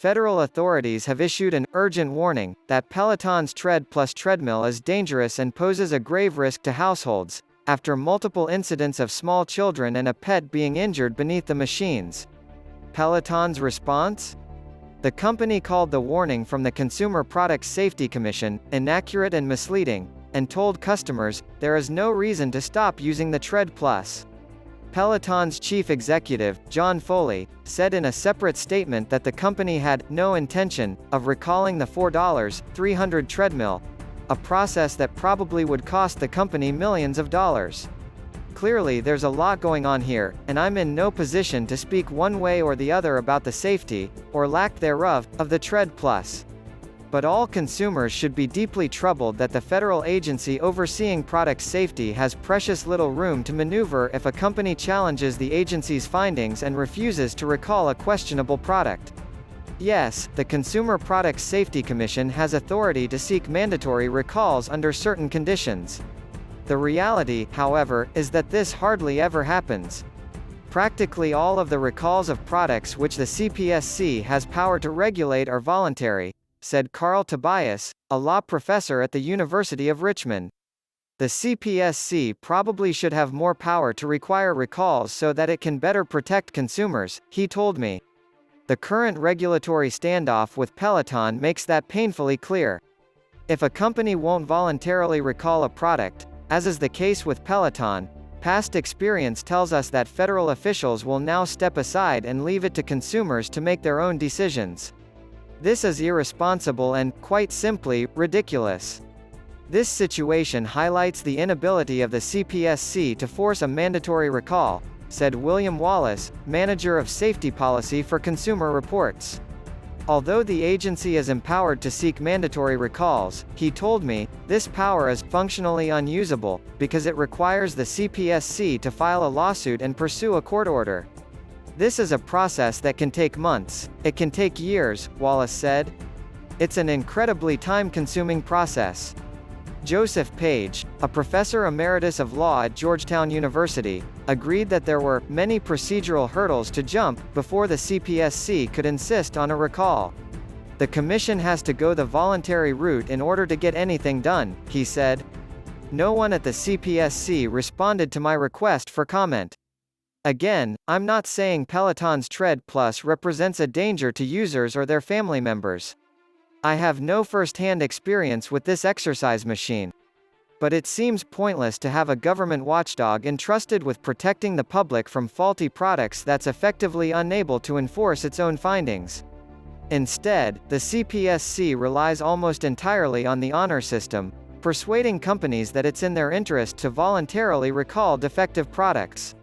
Federal authorities have issued an urgent warning that Peloton's Tread Plus treadmill is dangerous and poses a grave risk to households, after multiple incidents of small children and a pet being injured beneath the machines. Peloton's response? The company called the warning from the Consumer Product Safety Commission inaccurate and misleading, and told customers there is no reason to stop using the Tread Plus. Peloton's chief executive, John Foley, said in a separate statement that the company had no intention of recalling the $4,300 treadmill, a process that probably would cost the company millions of dollars. Clearly there's a lot going on here, and I'm in no position to speak one way or the other about the safety, or lack thereof, of the Tread Plus. But all consumers should be deeply troubled that the federal agency overseeing product safety has precious little room to maneuver if a company challenges the agency's findings and refuses to recall a questionable product. Yes, the Consumer Product Safety Commission has authority to seek mandatory recalls under certain conditions. The reality, however, is that this hardly ever happens. Practically all of the recalls of products which the CPSC has power to regulate are voluntary, said Carl Tobias, a law professor at the University of Richmond. The CPSC probably should have more power to require recalls so that it can better protect consumers, he told me. The current regulatory standoff with Peloton makes that painfully clear. If a company won't voluntarily recall a product, as is the case with Peloton, past experience tells us that federal officials will now step aside and leave it to consumers to make their own decisions. This is irresponsible and, quite simply, ridiculous. This situation highlights the inability of the CPSC to force a mandatory recall, said William Wallace, manager of safety policy for Consumer Reports. Although the agency is empowered to seek mandatory recalls, he told me, this power is functionally unusable, because it requires the CPSC to file a lawsuit and pursue a court order. This is a process that can take months, it can take years, Wallace said. It's an incredibly time-consuming process. Joseph Page, a professor emeritus of law at Georgetown University, agreed that there were many procedural hurdles to jump before the CPSC could insist on a recall. The commission has to go the voluntary route in order to get anything done, he said. No one at the CPSC responded to my request for comment. Again, I'm not saying Peloton's Tread Plus represents a danger to users or their family members. I have no first-hand experience with this exercise machine. But it seems pointless to have a government watchdog entrusted with protecting the public from faulty products that's effectively unable to enforce its own findings. Instead, the CPSC relies almost entirely on the honor system, persuading companies that it's in their interest to voluntarily recall defective products.